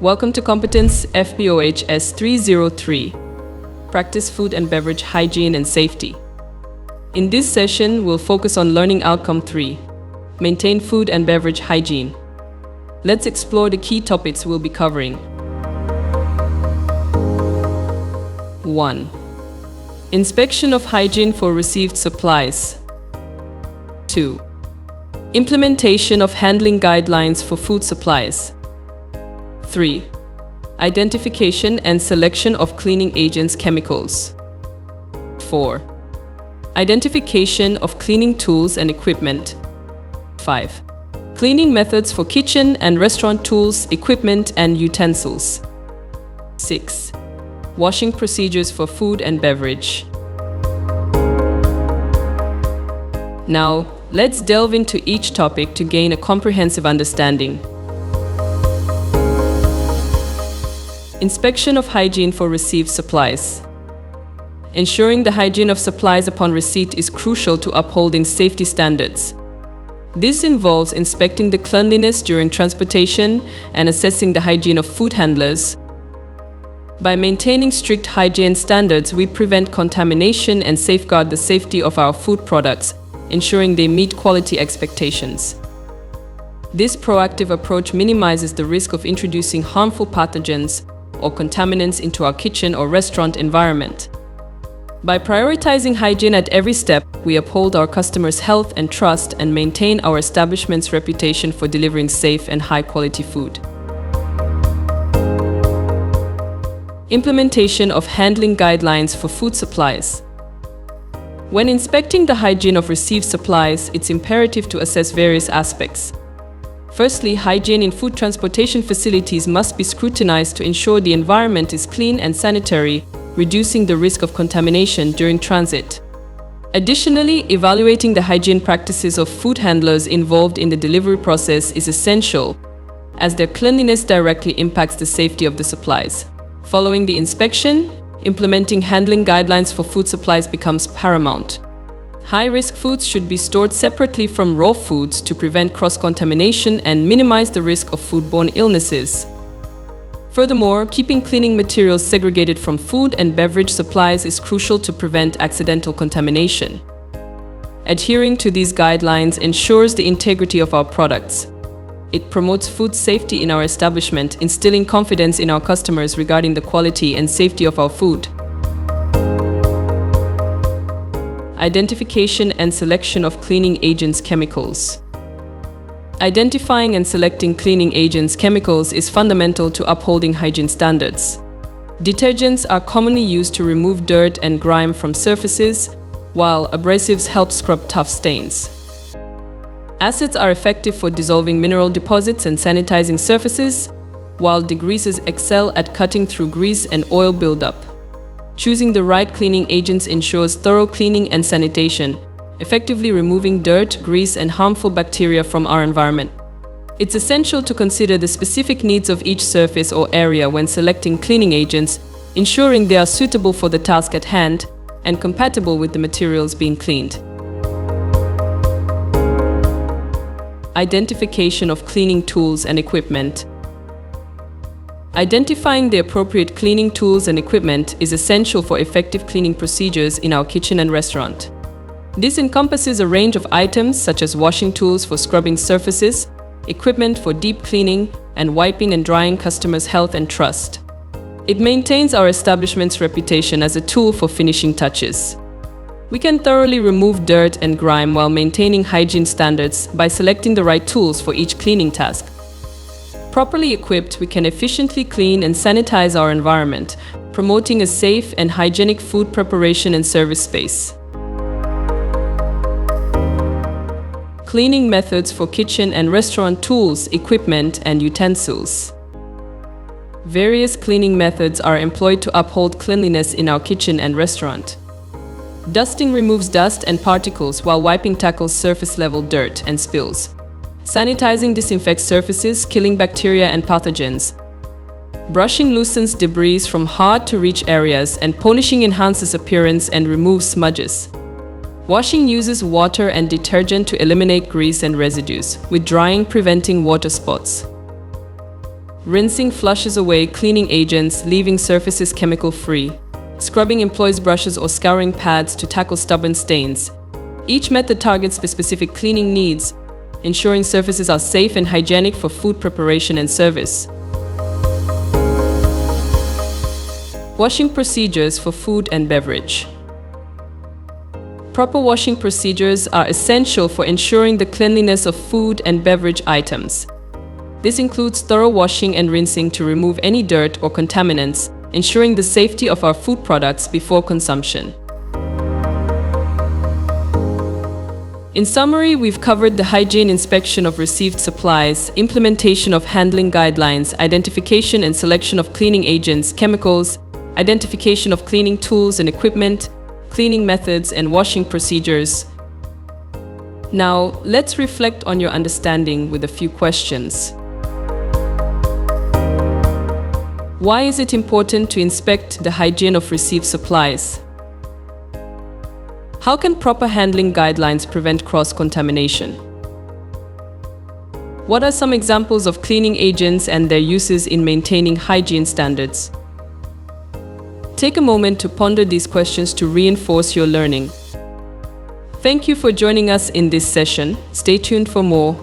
Welcome to Competence FBOHS 303. Practice food and beverage hygiene and safety. In this session, we'll focus on learning outcome 3. Maintain food and beverage hygiene. Let's explore the key topics we'll be covering. 1. Inspection of hygiene for received supplies. 2. Implementation of handling guidelines for food supplies. 3. Identification and selection of cleaning agents chemicals. 4. Identification of cleaning tools and equipment. 5. Cleaning methods for kitchen and restaurant tools, equipment, and utensils. 6. Washing procedures for food and beverage. Now, let's delve into each topic to gain a comprehensive understanding. Inspection of hygiene for received supplies. Ensuring the hygiene of supplies upon receipt is crucial to upholding safety standards. This involves inspecting the cleanliness during transportation and assessing the hygiene of food handlers. By maintaining strict hygiene standards, we prevent contamination and safeguard the safety of our food products, ensuring they meet quality expectations. This proactive approach minimizes the risk of introducing harmful pathogens or contaminants into our kitchen or restaurant environment. By prioritizing hygiene at every step, we uphold our customers' health and trust and maintain our establishment's reputation for delivering safe and high-quality food. Implementation of handling guidelines for food supplies. When inspecting the hygiene of received supplies, it's imperative to assess various aspects. Firstly, hygiene in food transportation facilities must be scrutinized to ensure the environment is clean and sanitary, reducing the risk of contamination during transit. Additionally, evaluating the hygiene practices of food handlers involved in the delivery process is essential, as their cleanliness directly impacts the safety of the supplies. Following the inspection, implementing handling guidelines for food supplies becomes paramount. High-risk foods should be stored separately from raw foods to prevent cross-contamination and minimize the risk of foodborne illnesses. Furthermore, keeping cleaning materials segregated from food and beverage supplies is crucial to prevent accidental contamination. Adhering to these guidelines ensures the integrity of our products. It promotes food safety in our establishment, instilling confidence in our customers regarding the quality and safety of our food. Identification and selection of cleaning agents chemicals. Identifying and selecting cleaning agents chemicals is fundamental to upholding hygiene standards. Detergents are commonly used to remove dirt and grime from surfaces, while abrasives help scrub tough stains. Acids are effective for dissolving mineral deposits and sanitizing surfaces, while degreasers excel at cutting through grease and oil buildup. Choosing the right cleaning agents ensures thorough cleaning and sanitation, effectively removing dirt, grease, and harmful bacteria from our environment. It's essential to consider the specific needs of each surface or area when selecting cleaning agents, ensuring they are suitable for the task at hand and compatible with the materials being cleaned. Identification of cleaning tools and equipment. Identifying the appropriate cleaning tools and equipment is essential for effective cleaning procedures in our kitchen and restaurant. This encompasses a range of items such as washing tools for scrubbing surfaces, equipment for deep cleaning, and wiping and drying customers' health and trust. It maintains our establishment's reputation as a tool for finishing touches. We can thoroughly remove dirt and grime while maintaining hygiene standards by selecting the right tools for each cleaning task. Properly equipped, we can efficiently clean and sanitize our environment, promoting a safe and hygienic food preparation and service space. Cleaning methods for kitchen and restaurant tools, equipment, and utensils. Various cleaning methods are employed to uphold cleanliness in our kitchen and restaurant. Dusting removes dust and particles, while wiping tackles surface-level dirt and spills. Sanitizing disinfects surfaces, killing bacteria and pathogens. Brushing loosens debris from hard-to-reach areas, and polishing enhances appearance and removes smudges. Washing uses water and detergent to eliminate grease and residues, with drying preventing water spots. Rinsing flushes away cleaning agents, leaving surfaces chemical-free. Scrubbing employs brushes or scouring pads to tackle stubborn stains. Each method targets the specific cleaning needs, ensuring surfaces are safe and hygienic for food preparation and service. Washing procedures for food and beverage. Proper washing procedures are essential for ensuring the cleanliness of food and beverage items. This includes thorough washing and rinsing to remove any dirt or contaminants, ensuring the safety of our food products before consumption. In summary, we've covered the hygiene inspection of received supplies, implementation of handling guidelines, identification and selection of cleaning agents, chemicals, identification of cleaning tools and equipment, cleaning methods, and washing procedures. Now, let's reflect on your understanding with a few questions. Why is it important to inspect the hygiene of received supplies? How can proper handling guidelines prevent cross-contamination? What are some examples of cleaning agents and their uses in maintaining hygiene standards? Take a moment to ponder these questions to reinforce your learning. Thank you for joining us in this session. Stay tuned for more.